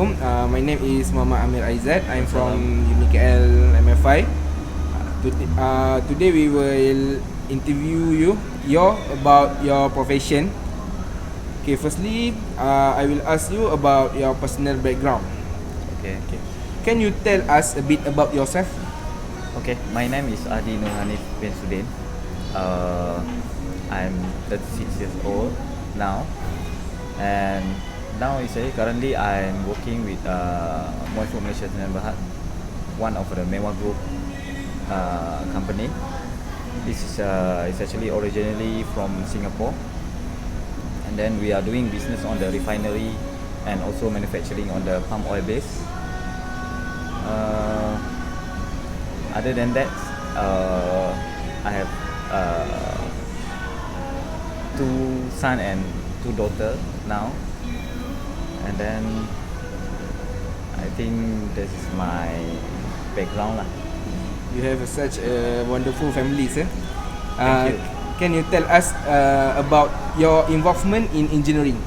Assalamualaikum. My name is Muhammad Amir Aizat. I'm from UNIKL MFI. Today we will interview you about your profession. Okay, firstly, I will ask you about your personal background. Okay. Can you tell us a bit about yourself? Okay. My name is Adi Nur Hanif bin Sudin. I'm 36 years old now, and now currently I'm working with Moi for Malaysia Sdn Bhd, one of the Mewah Group company. This is actually originally from Singapore, and then we are doing business on the refinery and also manufacturing on the palm oil base. Other than that, I have 2 sons and 2 daughters now, and then I think this is my background lah. You have such a wonderful family, sir. Thank you. Can you tell us about your involvement in engineering?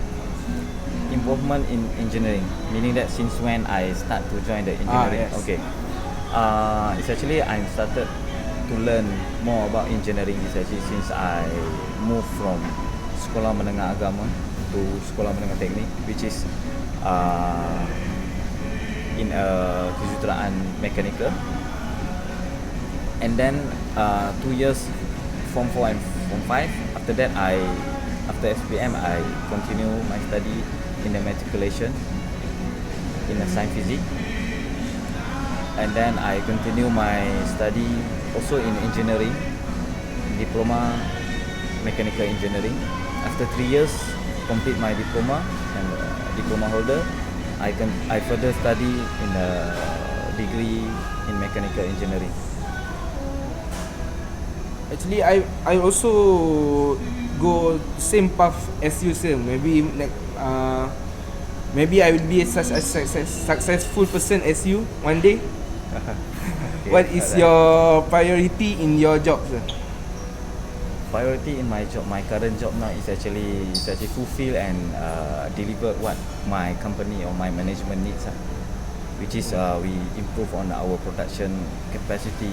Involvement in engineering, meaning that since when I start to join the engineering? Yes. Okay. It's actually I started to learn more about engineering. It's actually since I moved from Sekolah Menengah Agama to Sekolah Menengah Teknik, which is in a kejuruteraan mechanical. And then 2 years Form 4 and Form 5. After that, after SPM, I continue my study in the matriculation in the science physics. And then I continue my study also in engineering, diploma mechanical engineering. After 3 years, complete my diploma and diploma holder. I further study in a degree in mechanical engineering. Actually, I also go same path as you, sir. Maybe I will be such a successful person as you one day. Okay, What is your priority in your job, sir? Priority in my job, my current job now is actually fulfill and deliver what my company or my management needs, which is we improve on our production capacity,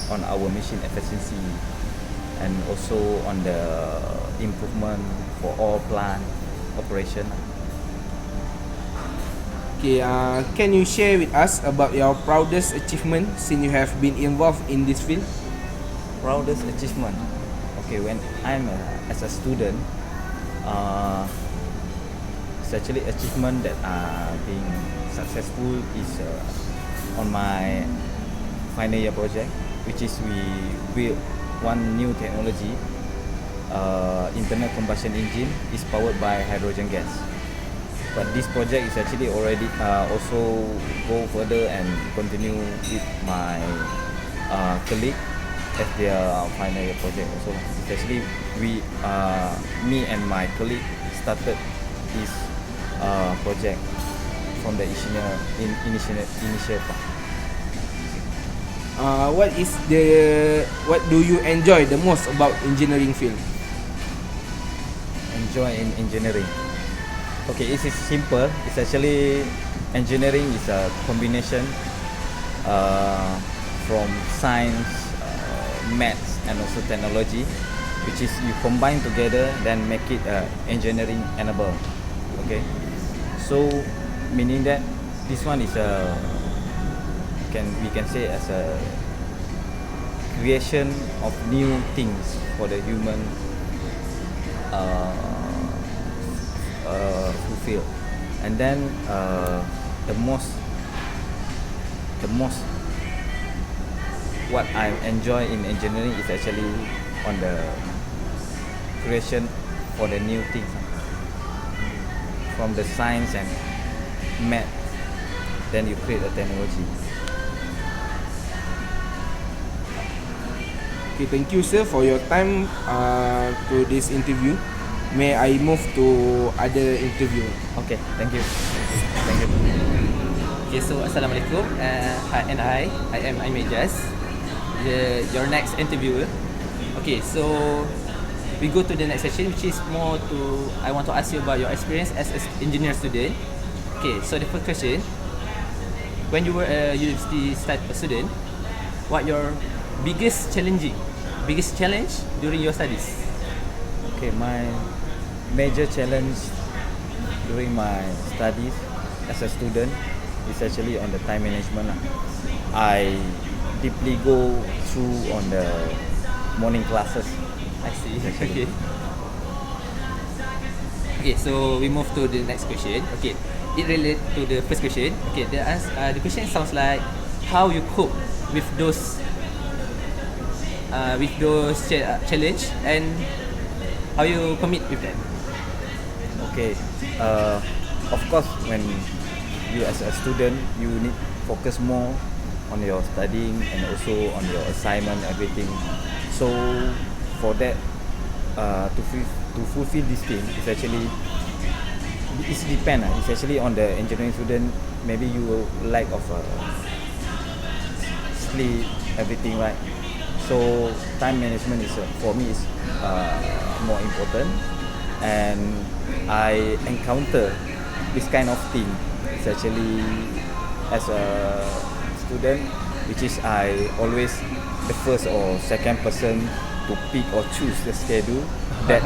on our machine efficiency, and also on the improvement for all plant operation. Okay, can you share with us about your proudest achievement since you have been involved in this field? Proudest achievement. Okay, when I'm as a student, it's actually achievement that being successful is on my final year project, which is we build one new technology. Internal combustion engine is powered by hydrogen gas. But this project is actually already also go further and continue with my colleague as their final year project also. It's actually me and my colleague started this project from the initial part. What do you enjoy the most about engineering field? Enjoy in engineering. Okay, it is simple. It's actually engineering is a combination from science, maths, and also technology, which is you combine together, then make it engineering enable. Okay, so meaning that this one is we can say as a creation of new things for the human fulfill. And then the most what I enjoy in engineering is actually on the creation for the new things from the science and math, then you create a technology. Okay, thank you, sir, for your time to this interview. May I move to other interview? Okay, thank you. Thank you. Okay, so Assalamualaikum. And I am Jazz, your next interviewer. Okay, so we go to the next section, which is more to I want to ask you about your experience as an engineer student. Okay, so the first question, when you were a university student, what your biggest challenge during your studies? Okay, my major challenge during my studies as a student is actually on the time management lah. I deeply go through on the morning classes. I see. Actually. Okay. Okay, so we move to the next question. Okay, it relates to the first question. Okay, the question sounds like how you cope with those challenge and how you commit with them. Okay, of course when you as a student you need focus more on your studying and also on your assignment everything. So for that, to fulfill this thing is actually it's depend. It's actually on the engineering student. Maybe you will lack of sleep everything, right? So time management is for me is more important, and I encounter this kind of thing. It's actually as a student, which is I always the first or second person to pick or choose the schedule that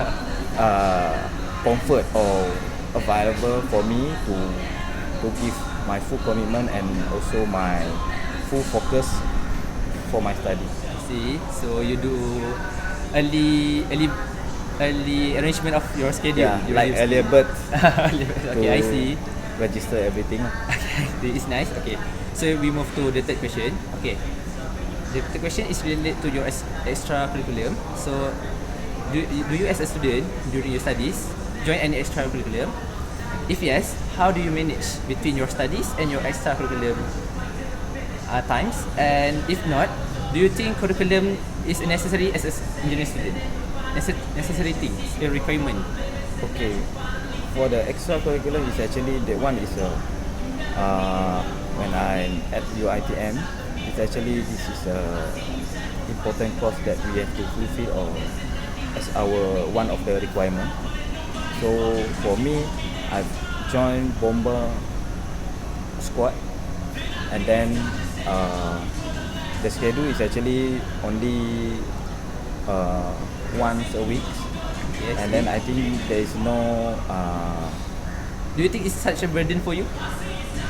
comfort or available for me to give my full commitment and also my full focus for my study. I see. So you do early arrangement of your schedule. Yeah, during like your earlier study. bird Okay, I see. register everything. Okay, it's nice. Okay, so we move to the third question. Okay, the third question is related to your extra curriculum. So, do you as a student during your studies join any extra curriculum? If yes, how do you manage between your studies and your extra curriculum times? And if not, do you think curriculum is necessary as an engineering student? Necessary things, a requirement. Okay, for the extracurricular is actually the one is when I'm at UITM, it's actually this is a important course that we have to fulfill or as our one of the requirement. So for me, I've joined bomber squad, and then the schedule is actually only once a week. Yes. And then I think there is no Do you think it's such a burden for you?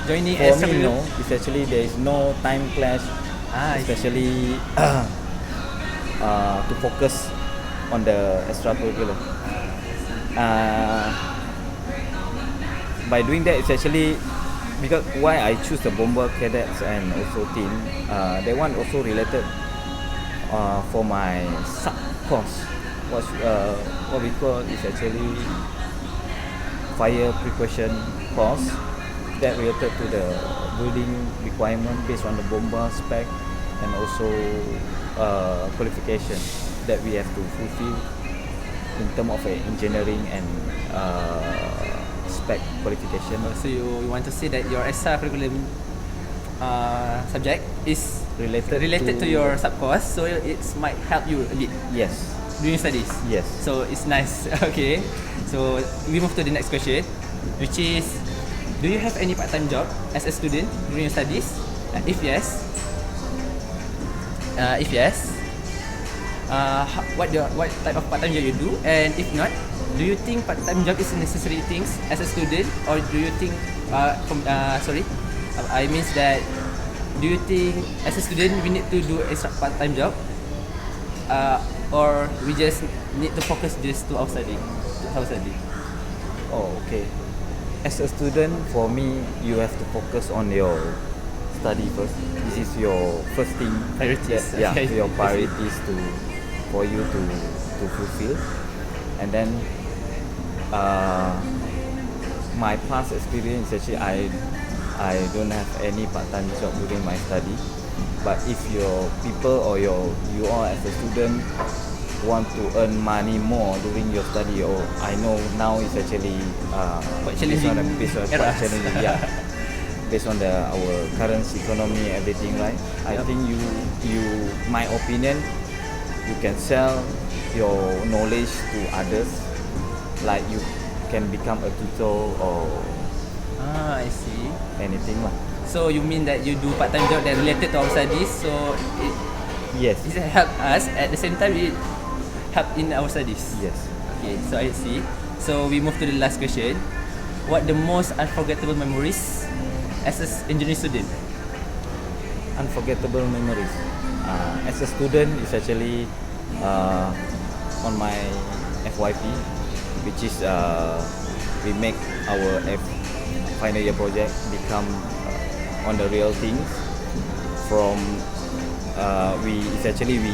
Joining for extra me curriculum? no, it's actually there is no time clash, I see. especially to focus on the extracurricular. By doing that, it's actually because why I choose the bomber cadets and also team. That one also related for my sub course. What we call is actually fire precaution course that related to the building requirement based on the bomber spec and also qualification that we have to fulfill in terms of engineering and spec qualification. So you want to say that your extra curriculum subject is related to your sub course, so it might help you a bit Yes. during studies. Yes. So it's nice. Okay. So we move to the next question, which is, do you have any part-time job as a student during your studies? If yes, what type of part-time job you do? And if not, do you think part-time job is a necessary things as a student, or do you think I means that do you think as a student we need to do extra part-time job, or we just need to focus just to our study? Oh, okay. As a student, for me, you have to focus on your study first. This is your first thing. Priorities. Yeah, Okay. your priorities for you to fulfill. And then, my past experience actually, I don't have any part-time job during my study. But if your people or you all as a student want to earn money more during your study, or I know now it's actually Quite challenging based on era. quite challenging, yeah. Based on our current economy, everything, right? I Yep. think you, my opinion, you can sell your knowledge to others, like you can become a tutor or I see. anything lah. So you mean that you do part-time job that related to our studies, so Yes. it help us at the same time it help in our studies. Yes. Okay, so I see. So we move to the last question. What the most unforgettable memories as an engineering student? Unforgettable memories. As a student, it's actually on my FYP, which is we make our final year project become on the real things. From we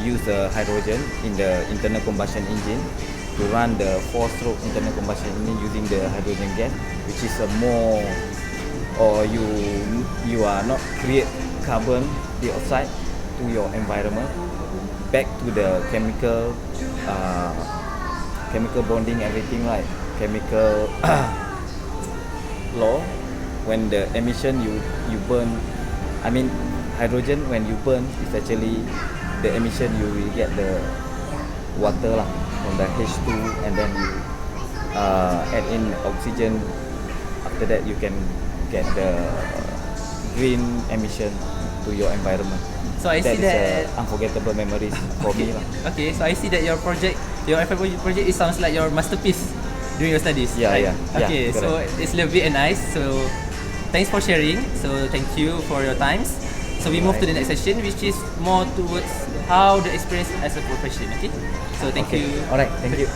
use the hydrogen in the internal combustion engine to run the 4-stroke internal combustion engine using the hydrogen gas, which is a more, or you are not create carbon dioxide to your environment, back to the chemical bonding, everything, like chemical law. When the emission you burn, I mean hydrogen, when you burn, it's actually the emission, you will get the water lah from the H2, and then you add in oxygen. After that you can get the green emission to your environment. So I see That that. is unforgettable memories for me lah. Okay, so I see that your FYP project, it sounds like your masterpiece during your studies. Yeah, right? yeah, Okay, yeah, so it's lovely and nice. So thanks for sharing. So thank you for your times. So we move to the next session, which is more towards how the experience as a profession. Okay, so thank you. Alright, thank you.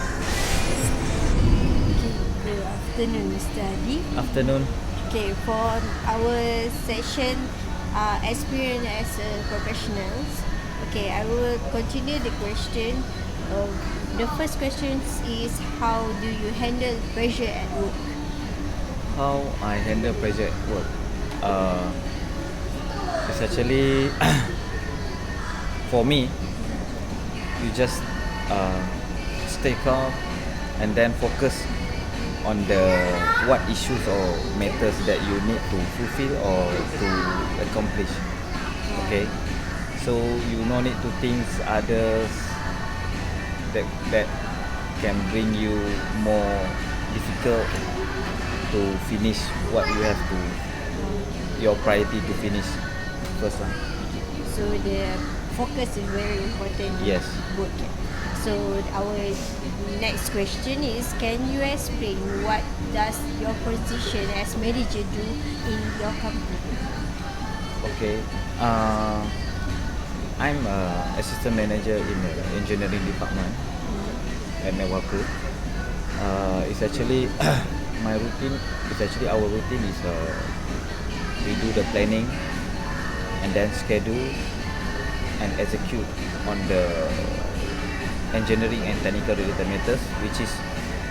Okay, good afternoon, Mr. Adi. Afternoon. Okay, for our session, experience as a professionals. Okay, I will continue the question. The first question is, how do you handle pressure at work? How I handle pressure at work? It's actually for me, you just stay calm and then focus on the what issues or matters that you need to fulfill or to accomplish. Okay, so you no need to think others that can bring you more difficult to finish what you have to, your priority to finish first one. So the focus is very important in Yes. work. So our next question is, can you explain what does your position as manager do in your company? Okay, I'm assistant manager in the engineering department at Mewaku. It's actually my routine. It's actually our routine is we do the planning and then schedule and execute on the engineering and technical related matters, which is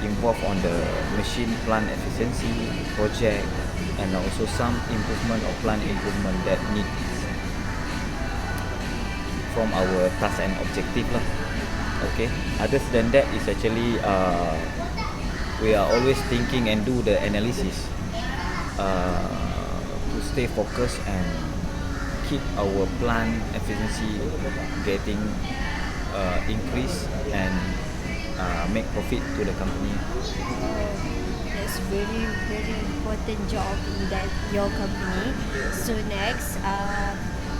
involved on the machine plant efficiency project, and also some improvement or plant improvement that need from our task and objective lah. Okay, other than that is actually we are always thinking and do the analysis to stay focused and keep our plant efficiency getting increase and make profit to the company. That's very very important job in that your company. So next,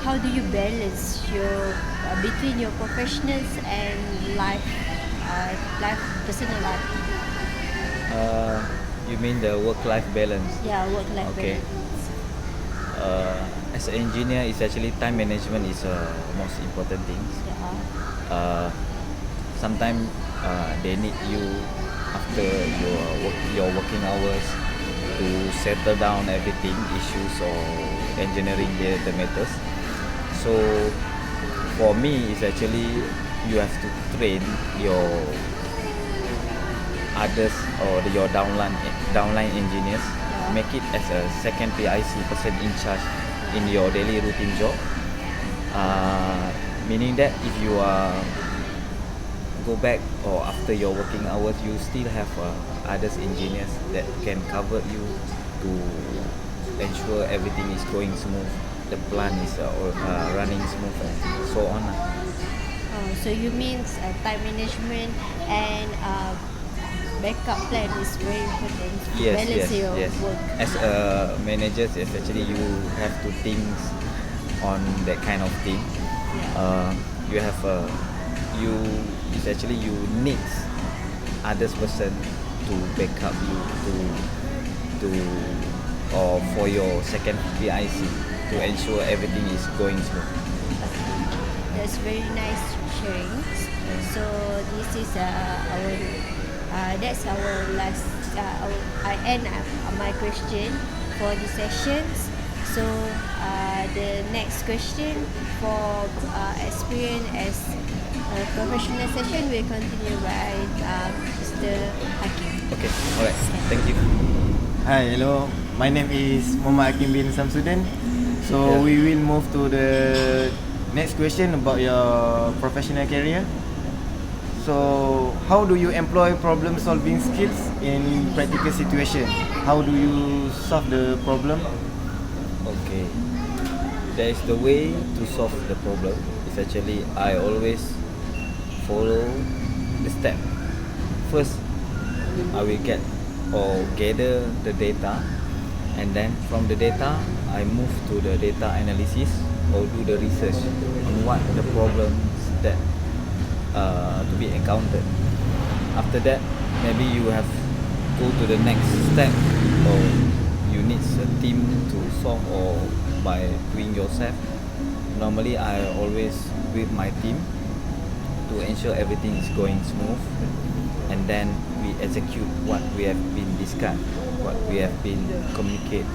how do you balance your between your professionals and personal life? You mean the work-life balance? Yeah, work-life Okay. balance. As an engineer, it's actually time management is most important thing. Yeah. Sometimes they need you after your working hours to settle down everything, issues or engineering related matters. So for me, it's actually you have to train your others or your downline engineers, make it as a second PIC, person in charge in your daily routine job. Meaning that if you go back or after your working hours, you still have others engineers that can cover you to ensure everything is going smooth, the plant is running smooth and so on. So you mean time management and backup plan is very important to Yes, balance yes, your yes. work. As a manager, yes, actually you have to think on that kind of thing. Yeah. You have you is actually you need others person to back up you to or for your second PIC to ensure everything is going smooth. That's very nice sharing. So this is our that's our last. I end my question for the sessions. So the next question for experience as a professional session will continue by Mr. Hakim. Okay, alright. Thank you. Hi, hello. My name is Muhammad Hakim bin Samsudin. So we will move to the next question about your professional career. So how do you employ problem solving skills in practical situation? How do you solve the problem? Okay. There is the way to solve the problem. It's actually I always follow the step. First, I will get or gather the data, and then from the data, I move to the data analysis or do the research on what the problems that to be encountered. After that, maybe you have go to the next step, or you need a team to solve, or by doing yourself. Normally, I always with my team to ensure everything is going smooth, and then we execute what we have been discussed, what we have been communicate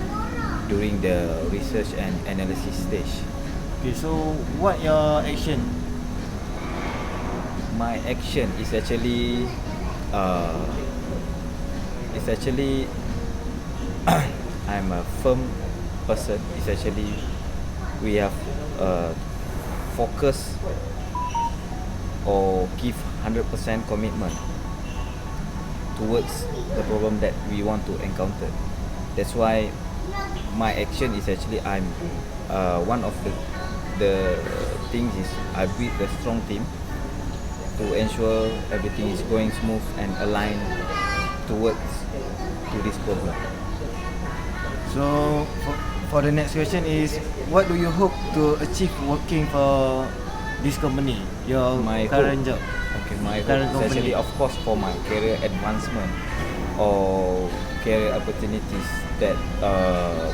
during the research and analysis stage. Okay, so what your action? My action is actually I'm a firm person. It's actually we have focus or give 100% commitment towards the problem that we want to encounter. That's why my action is actually I'm one of the things is I build a strong team to ensure everything is going smooth and aligned towards to this problem. So for the next question is, what do you hope to achieve working for this company, your My current hope- job? Okay, my Current hope is actually company. of course for my career advancement or career opportunities that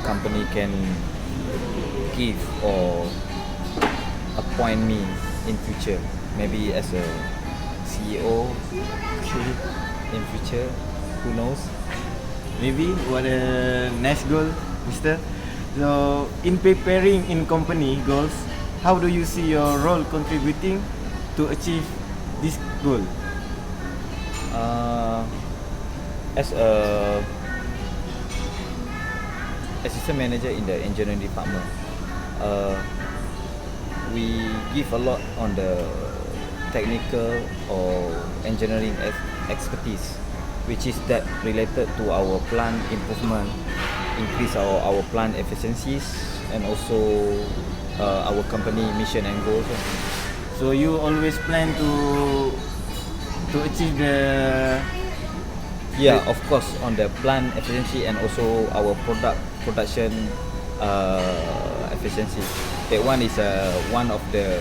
company can give or appoint me in future, maybe as a CEO in future, who knows. Maybe what a nice goal, Mister. So in preparing in company goals, how do you see your role contributing to achieve this goal? As a assistant manager in the engineering department, we give a lot on the technical or engineering expertise, which is that related to our plant improvement, increase our plant efficiencies, and also our company mission and goals. So you always plan to achieve the Of course, on the plant efficiency and also our production efficiency. That one is one of the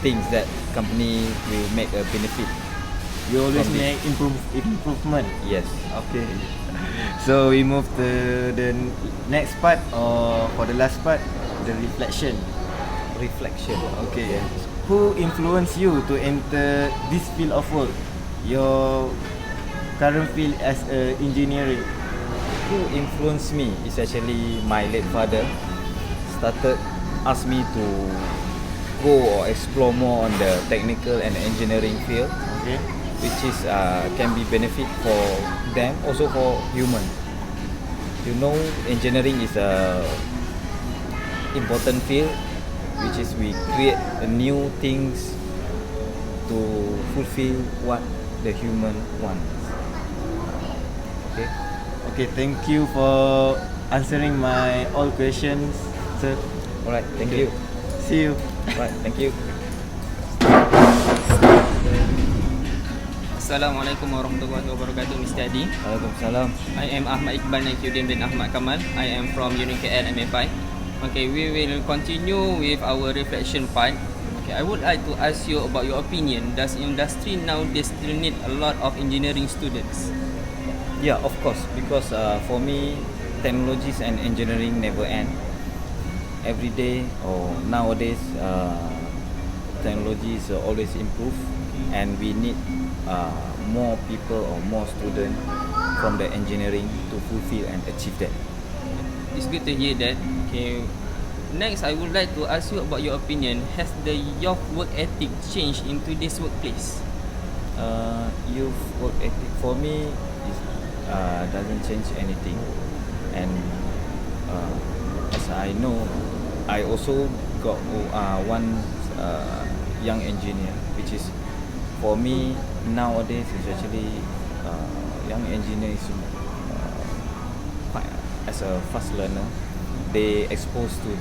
things that company will make a benefit. you always from this. make improvement. Yes. Okay. So we move to the next part, or for the last part, the reflection. Reflection. Okay. Who influenced you to enter this field of work? Your current field as engineering. Who influenced me is actually my late father. Started ask me to go or explore more on the technical and engineering field, Okay. which is can be benefit for them, also for human. You know, engineering is a important field, which is we create new things to fulfill what the human wants. Okay. Okay, thank you for answering my all questions, sir. Alright. Thank you. See you. Right. Thank you. Assalamualaikum warahmatullahi wabarakatuh, Mr. Adi. Waalaikumsalam. I am Ahmad Iqbal Nakyuddin bin Ahmad Kamal. I am from UNIKL MFI. Okay, we will continue with our reflection part. Okay, I would like to ask you about your opinion. Does industry nowadays still need a lot of engineering students? Yeah, of course, because for me, technologies and engineering never end. Every day or nowadays, technology is always improve, and we need more people or more students from the engineering to fulfill and achieve that. It's good to hear that. Okay. Next, I would like to ask you about your opinion. Has the youth work ethic changed in today's workplace? Youth work ethic for me is doesn't change anything, and as I know, I also got one young engineer, which is for me nowadays is actually young engineer is as a fast learner. They exposed to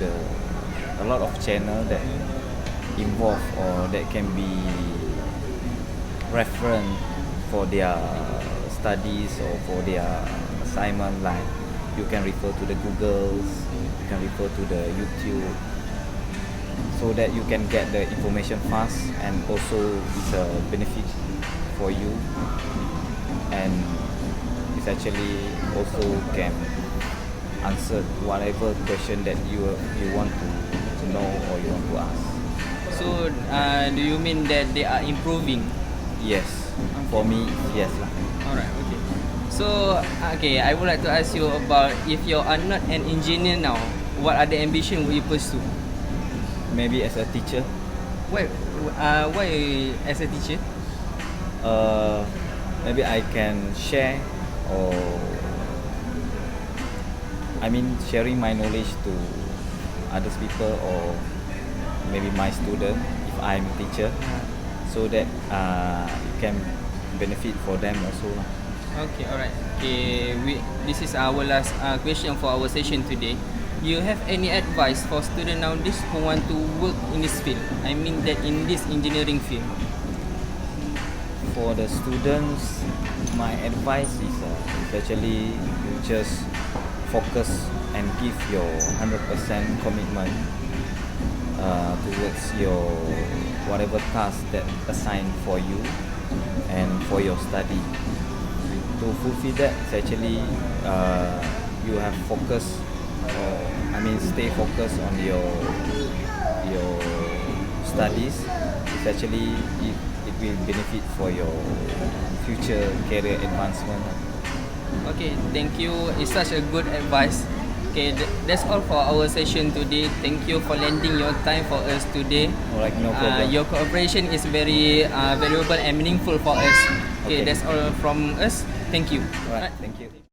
a lot of channel that involve or that can be reference for their studies or for their assignment. Like you can refer to the Googles, you can refer to the YouTube, so that you can get the information fast, and also it's a benefit for you, and it's actually also can answer whatever question that you want to know or you want to ask. So, do you mean that they are improving? Yes, for me, yes lah. Alright, okay. So, okay, I would like to ask you about, if you are not an engineer now, what other ambition will you pursue? Maybe as a teacher. Why as a teacher? Maybe I can share, or sharing my knowledge to other people, or maybe my student if I'm a teacher, so that it can benefit for them also. Okay, alright. Okay, this is our last question for our session today. You have any advice for students nowadays who want to work in this field? I mean that in this engineering field. For the students, my advice is actually you just focus and give your 100% commitment towards your whatever task that assigned for you and for your study. To fulfill that, it's actually you have focus, stay focused on your studies. It's actually it will benefit for your future career advancement. Okay, thank you. It's such a good advice. Okay, that's all for our session today. Thank you for lending your time for us today. Alright, no problem. Your cooperation is very valuable and meaningful for us. Okay, Okay. that's all from us. Thank you. Alright, thank you.